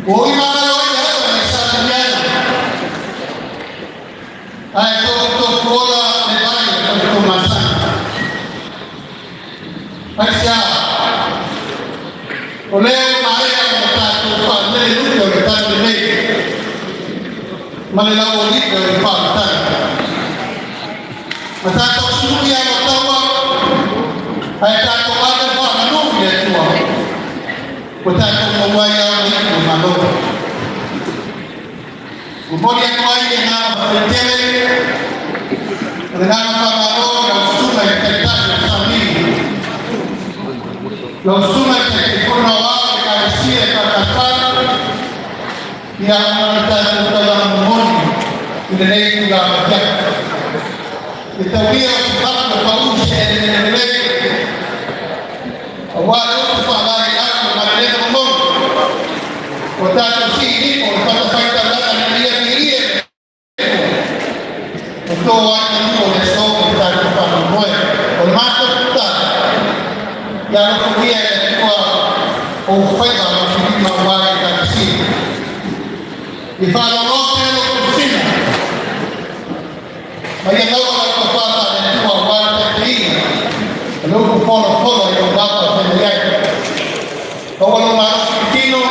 Huwag imamalawin yan, may sabi niyan. Ay, ito, wala, may bahay, ito, masa. Ay siya, uleo maaari ang matatupan, may luto, nagtatumay. Manilang ulit, may pagtan. Matatawas mo yan, matawag. Ay, tatawagan pa, ano, pinatuwa. Matatawas mo yan, umalo. Kemudian kuai dengan berjalan dengan pamalo yang sungai terdekat kami, yang sungai terdekat kami siap katakan yang ada dalam mohon tidak juga berjaya. Kita lihat sebab berbau saya dengan awal kepala yang mengalami mohon. Kota sini kota saya Tuhan yang boleh sokong kita depan rumah, bermata kita yang kemudian kita offer untuk membawa kita ke sini. Di mana Allah yang bersih, banyak orang kepala dan semua warga ini, lalu follow yang dapat menjadi. Kalau orang Filipino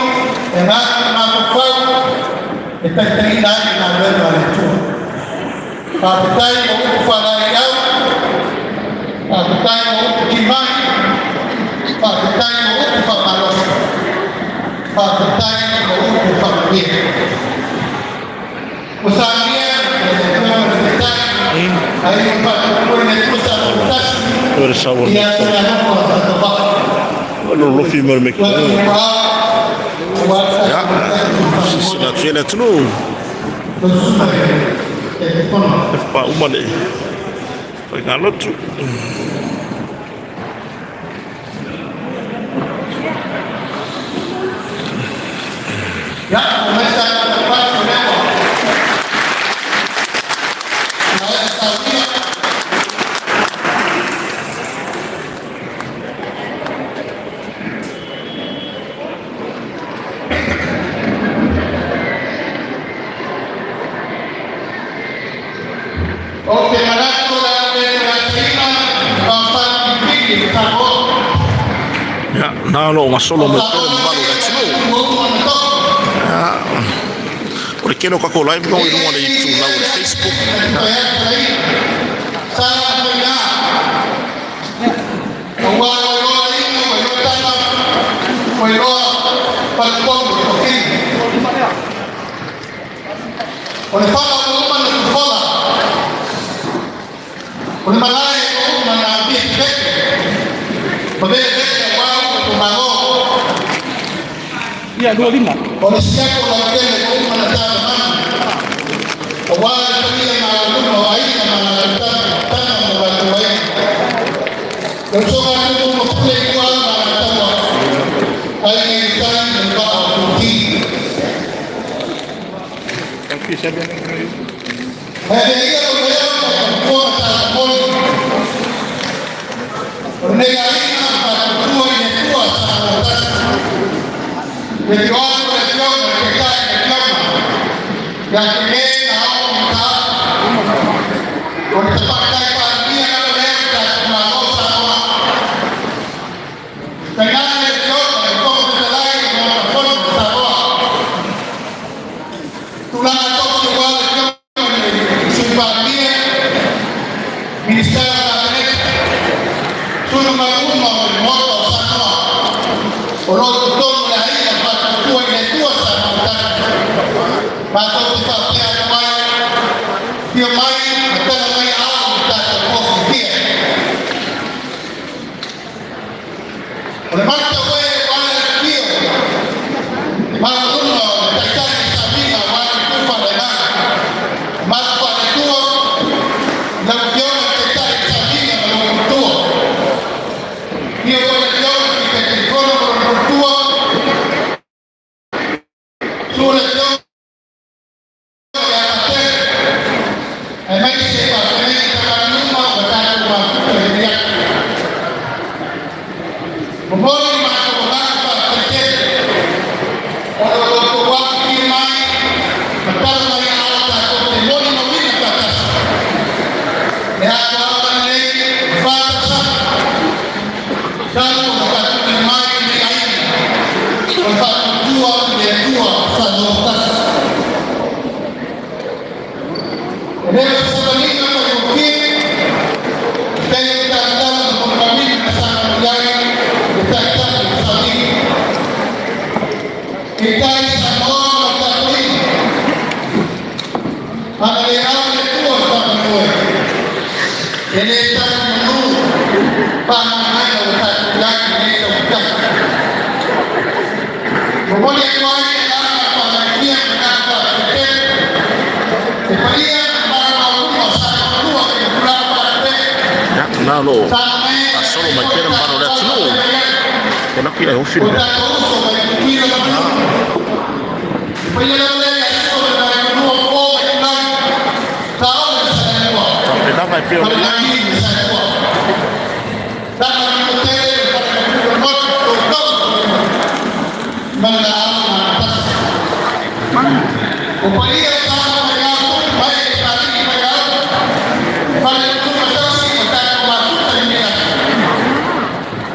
yang nak melakukan, kita tidak nak berlalu. Pakitai mau kufalaiau, pakitai mau kukimai, pakitai mau kufamalos, pakitai mau kufamamir. Usahamia, ay pagkukunin ito sa utas, iya sinahan ko sa tabak. Ano rufi mermek? Ya, silat lu. Pak Umar ni, pengalut tu. Ya, pemirsa tempat semua. Saya tahu. Oke, mana tu dah berhasilnya bangsa dipilih takut. Ya, nalo masolo mo pero malo na sino. Ya. Ora keno ka ko live no ino wala YouTube na ora Facebook. Sana punya. Awal ini tanam, palpon okey. Oleh fala rumah ni fala. Oleh malai itu mengambil efek. Berbeza wao tumago. Iya 25. Oleh siapa lagi yang menetapkan awal kami yang malu baik yang menetapkan tanam membantu baik. Yang soal itu mempunyai kuat menetapkan. Hari ini kita membawa bukti. Yang bisa dia. Hari ini Negara pada yang kuat sangat. Jadi orang berjuang mereka yang ingin tahu kita untuk pakai pandai mereka semua sama. Dengan berjuang mereka berjalan dengan pun bersama. Tulang atau juga berjuang simpati minister Sudah mengumumkan motor sama orang betul dari tempat tua yang tua sama atau kita tiada main dia main kita main awal kita terpaksa dia oleh mata way mana dia mana umur kita sabina mana kufa dengan mana pada tua yang dia kita sabina belum tua. Dia berjuang kita telefon bertua. Surat yang Ikai sa mga magkatuloy. Ang aliraw na ito ang pagkakuloy. Inita ng mga pangangay na utatulang inita utang. Bumuli ko ay kailangan ng pangangkiyan ng kapatid. Ipalihan ang para maulungan sa kaluluwa ng pulang patid. Ya, nalo. Solo mai pera para le tino. Kona ki ai ofin. Sampai dah mai pera. Upaya sama menyambut baik tadi menyambut pada itu masih kita melakukan ini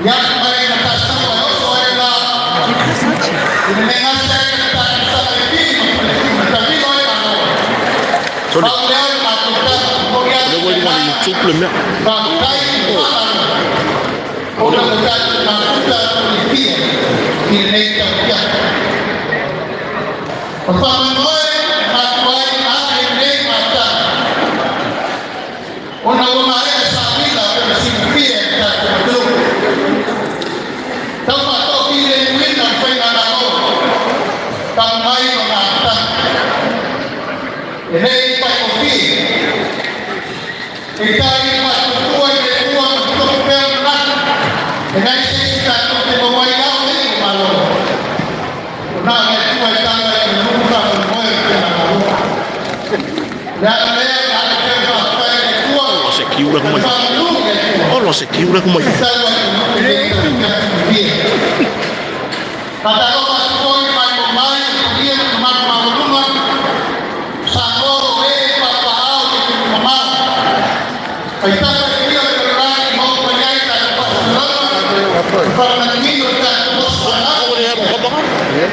yang mereka tak tahu soalnya dengan saya tak bisa lebih tapi orang Sorry. kalau dia melakukan kemudian Dia boleh mana YouTube belum ya? pakai orang bukan melakukan lebih ini dia pertama una sabida pero sin pie del club. Tama to pile win ang penalano. Tamay ng ata. Hey pa ko pi. Ikay matutuwa de tuwa to pero na. Kaya sa to de maway na ni malo. Na may tuwa tanga ng lupa ng moy penalano. Se kiura como oh no se kiura como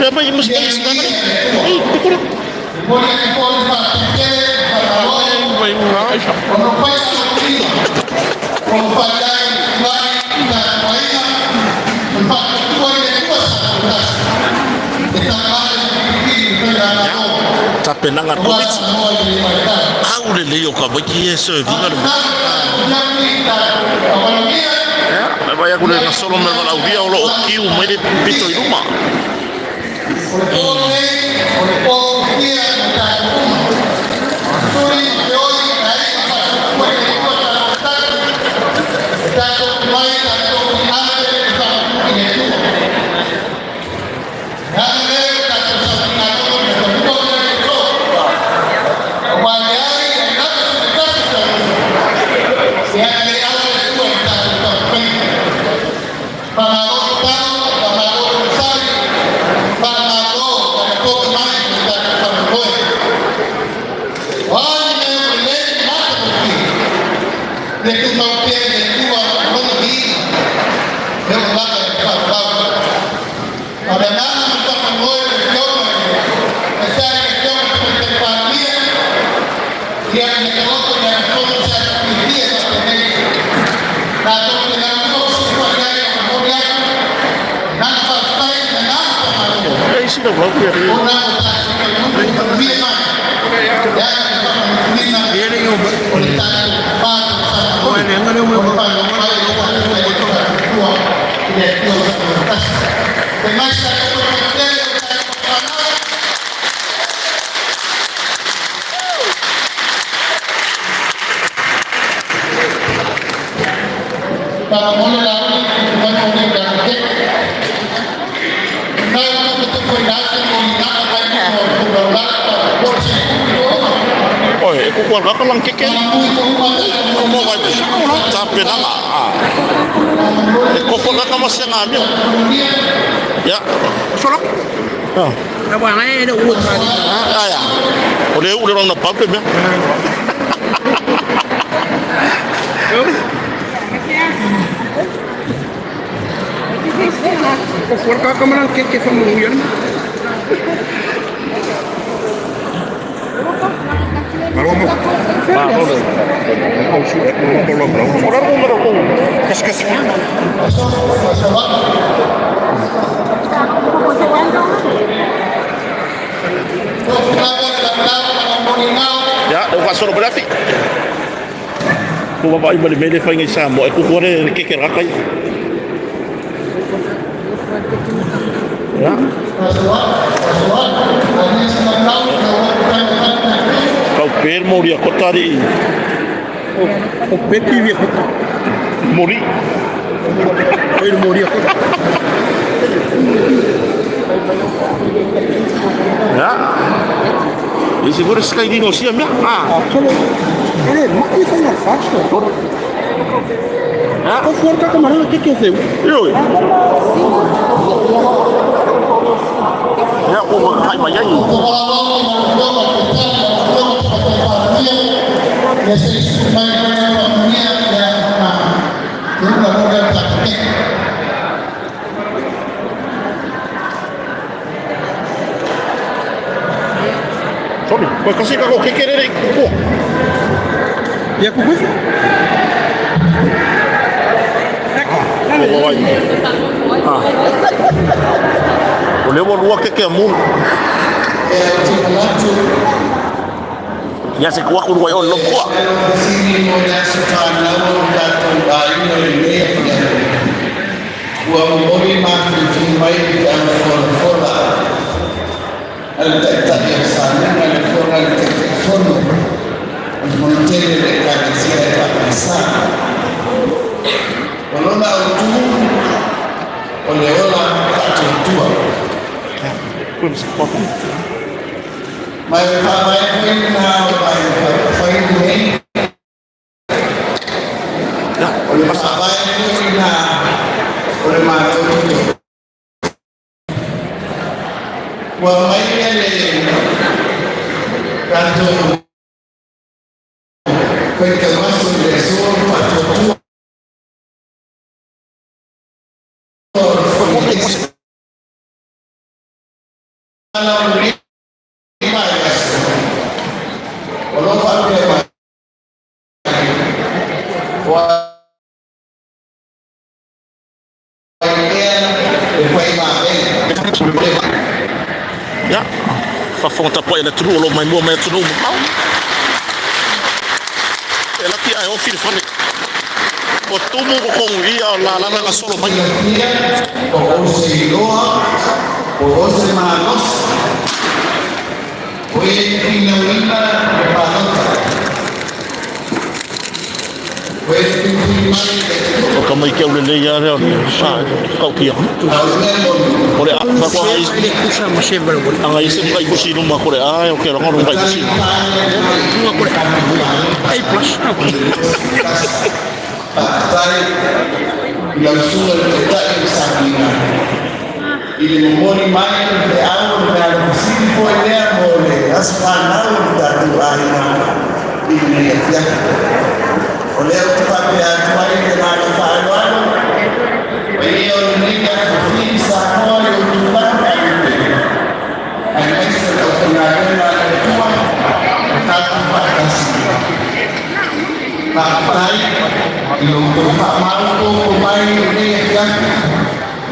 apa yang mesti sedang tapi nangat covid au le leo ka baki eso vinga ya vai aku le solo me va audio lo kiu me de pito iruma sudah berapa ya para mulai lagi dengan orang yang Oi, aku keluarga kan lang keken. Kamu vai deixar não? Tapi nada. Aku keluarga kamu masih ngambil. Ya, soalnya. Ah. Các bạn ấy nó uống thôi. Ah, ya. Udah orang nak pabrik ya. Keluarga kamu nang keke sama Nguyen. Kalau mau, mau sudah mau kes. Kita solo berafi. Ko ba iba le fa ngai sa mo e ku kore ke rakai. Ya. Kau per mori a kotari. O peti via ko. Mori. Oi mori ko. Ya. Isi gore sky dino sia mia. Ah. Solo. Ma io sono faccio. Ya. Ko forca ka marang ke se. Yo. Ya ko ba kai ba yai. Sorry, pues casi cago, ¿qué quiere? Ya ko ko. Ah. O levo lua que é mu. Ya se kuwa kurwa yo lo kuwa. Olona utu, oleola atutua. My friend now, my friend me. Ya, Oleh sahabat ini oleh mana utu. Wah, mainnya ni kantor. Kerja masuk resor atutua. ya. Fafonta pa ela tru lo mai mo mai tru. Ela ki ai o fil fane. O tumu ko kong ia la solo mai. O se loa, o se manos. Oye, finalmente, O kamai ke ule le ya re sa kau kia. Ore a fa ko ai Ele puxa mo sempre bo. anga ise kai kusi no ma kore ai o ke ro no kai kusi. Uma por. Ai plus. yang sudah kita insania. Ili memori main de algo de algo sin poder mole. Aspanado da tua alma. Ili ya. Oleh tempat dia tempat ini mana fahaman. Beliau ini kan bisa mau untuk Ang isa daw sa natin na ituwa, tatapatasi. Nakatay, yung pagpamahal ko kumain ulit yan,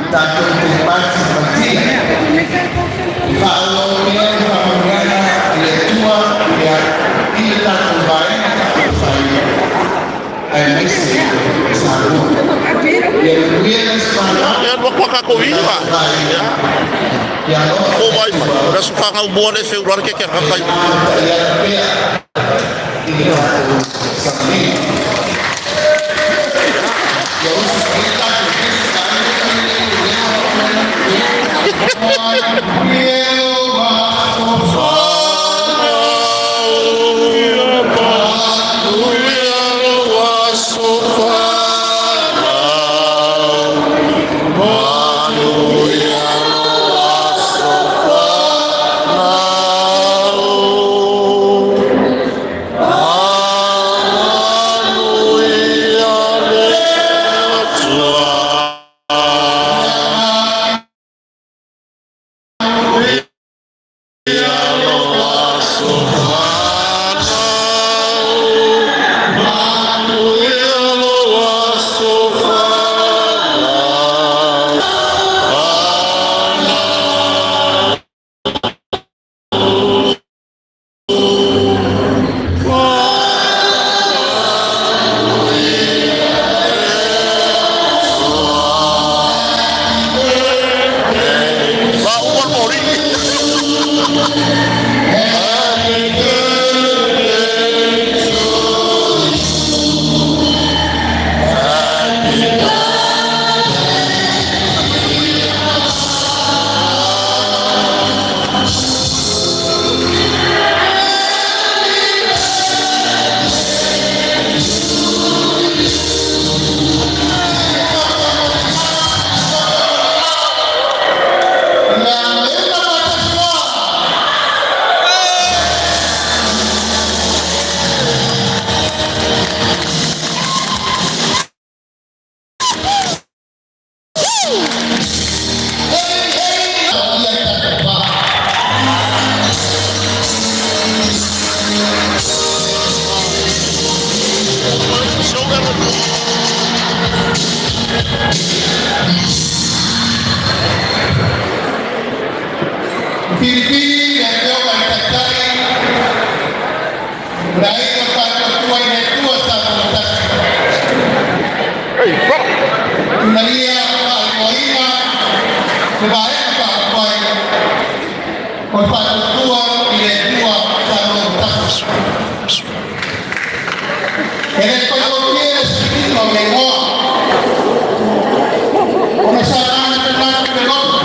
tatong tipati pati. Ikaalaw niya, pamagana, ituwa, hindi tatong bayan, tatapasay. Ay may sa'yo, sa ako. Yan, yan, Ya lo kwa ka ko viva. Ya. Ko vai ma. Da su fa ngau bo le fe ur ke ka kai. Pilipili ya leo madaktari raia patakuwa inatua sana tatu. Tunalia alikoima kubaeka kwa patakuwa inatua sana tatu. Kwa hiyo sisi tumeoa. Umeshaana tena kidogo.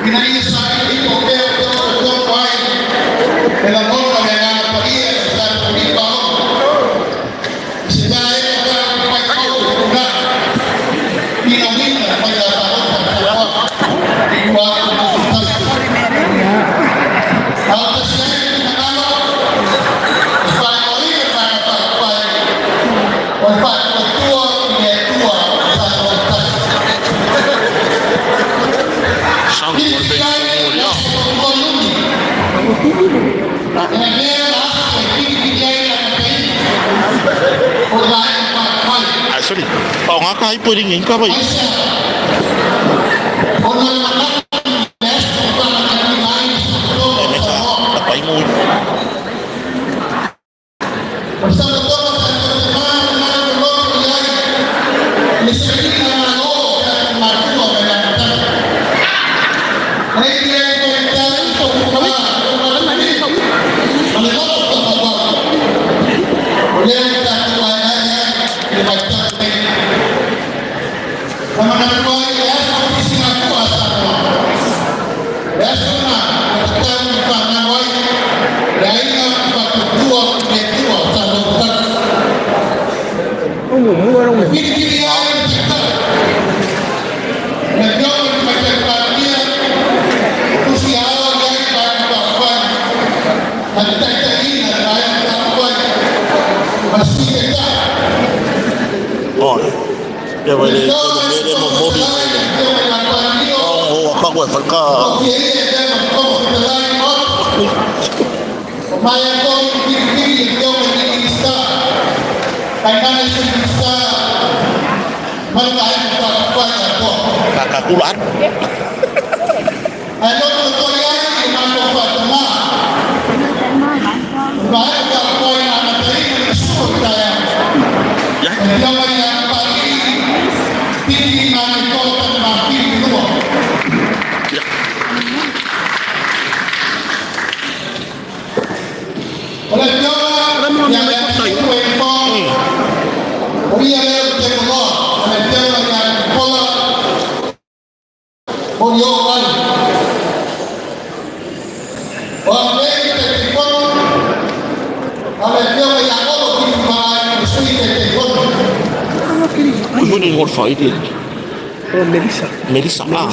Inalia sana hiyo kwa hai. Ela ndoa ya pamoja sana kulipa. Sijaye kwa kwa ina mimi nafanya pamoja kwa hata sasa sorry, tao ngã cái bơi đi nghỉ các bạn. Bảy mùi. Ya vậy thì để một mô hình họ không phải phân ca kakak kulat Ini Golfa ini. Oh, Melissa. Melissa. Ah.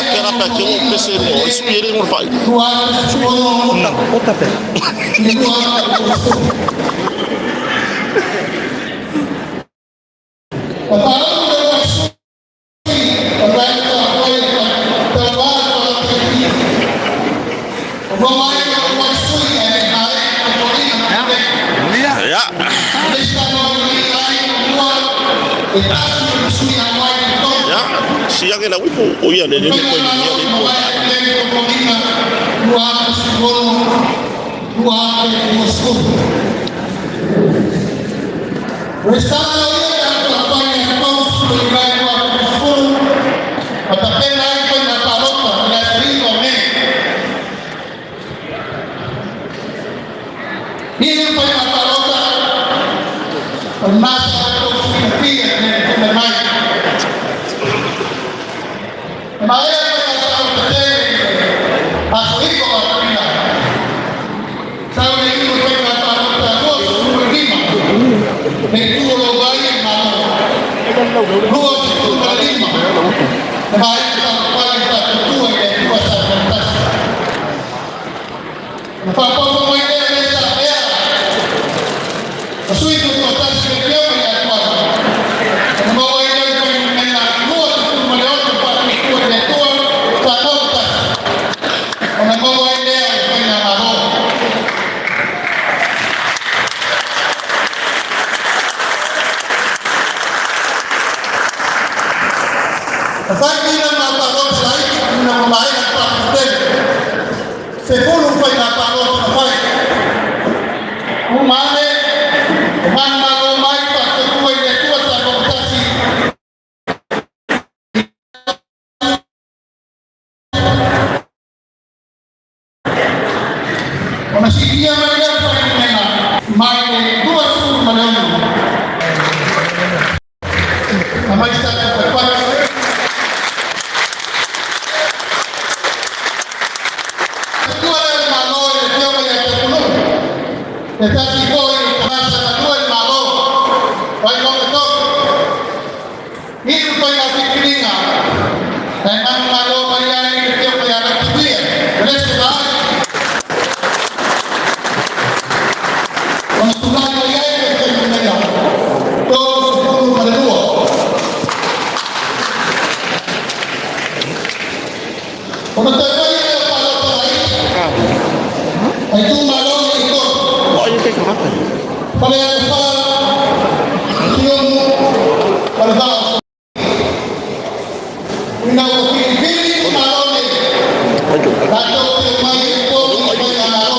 Kira apa kira pesen spirit Golfa ini. Otak ya. Ya, siang ini aku oh iya dari ini poin ini. Sasa hivi na mapato laiki na mamaina kwa kutenda. Sekulu kwa ina pato na kwa. Umane mama mai kwa kwa ile kwa sababu kasi. Wanashikia maneno kwa kunena. Mai dua suru maneno. Kama isaka kwa tetapi kau terasa kedua malu, baik betul. Ini banyak pikiran, dan malu banyak yang kita nak fikir. Oleh sebab untuk banyak yang kita punya, tu perlu berdua. Untuk terbaik kalau terbaik, itu malu. Pada yang cium pada ina pilih malu ni. Dato mai itu malu.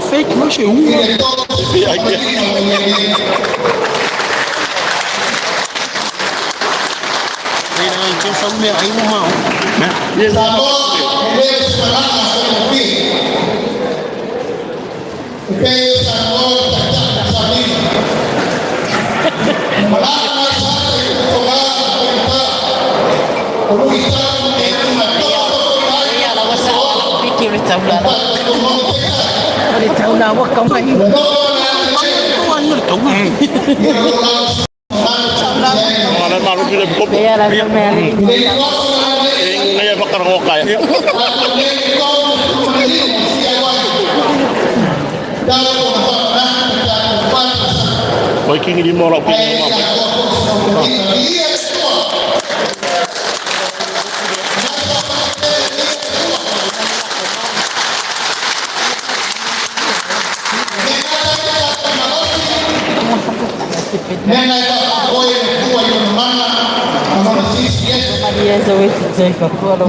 Fake masih sống mẹ anh không mau mẹ đi theo nào có công anh Kaya lang sa meron. Ngayon makarang ko kaya. Boy, king di mo lang pinag Maria Zoe Jacob Kuala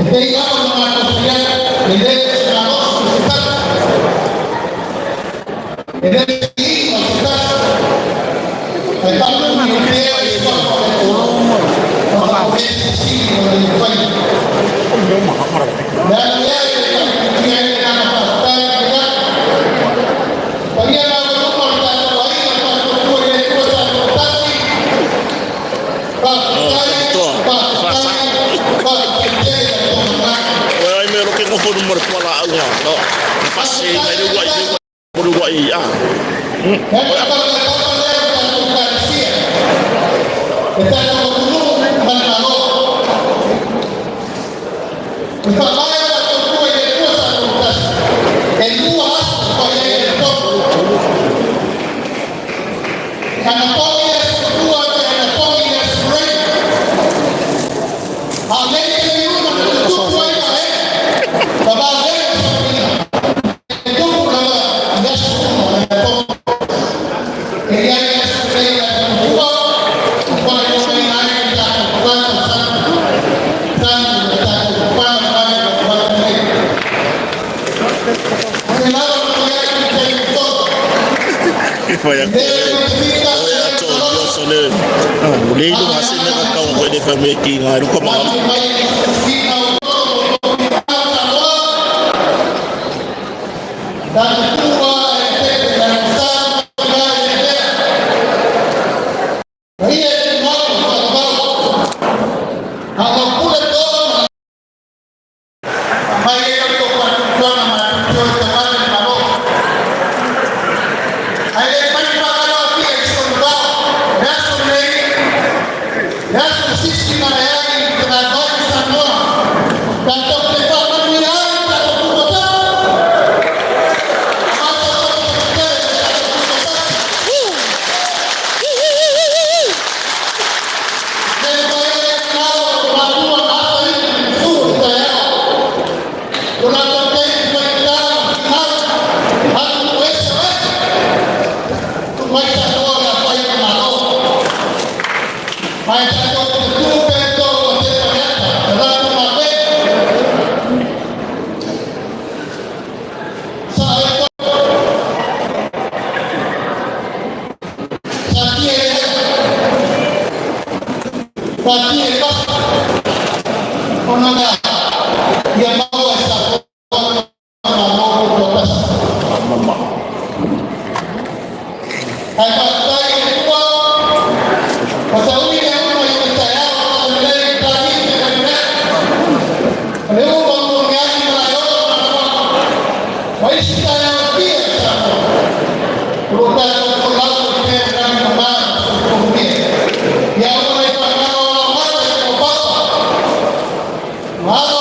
Boleh itu masih nak kau buat dia making ada kau mahu. Sisi na yeye tunafanya sana Unaona ya maua sa na roho kutoka. Haipatai kuwa kwa sababu ya mambo ya tayari kwa mbele taarifa ya mbele. Leo mambo gani mnayoona waishi tayari pia sana. Kutoka kwa lazo tena na mama kumbia. Ya wanaifanya Now,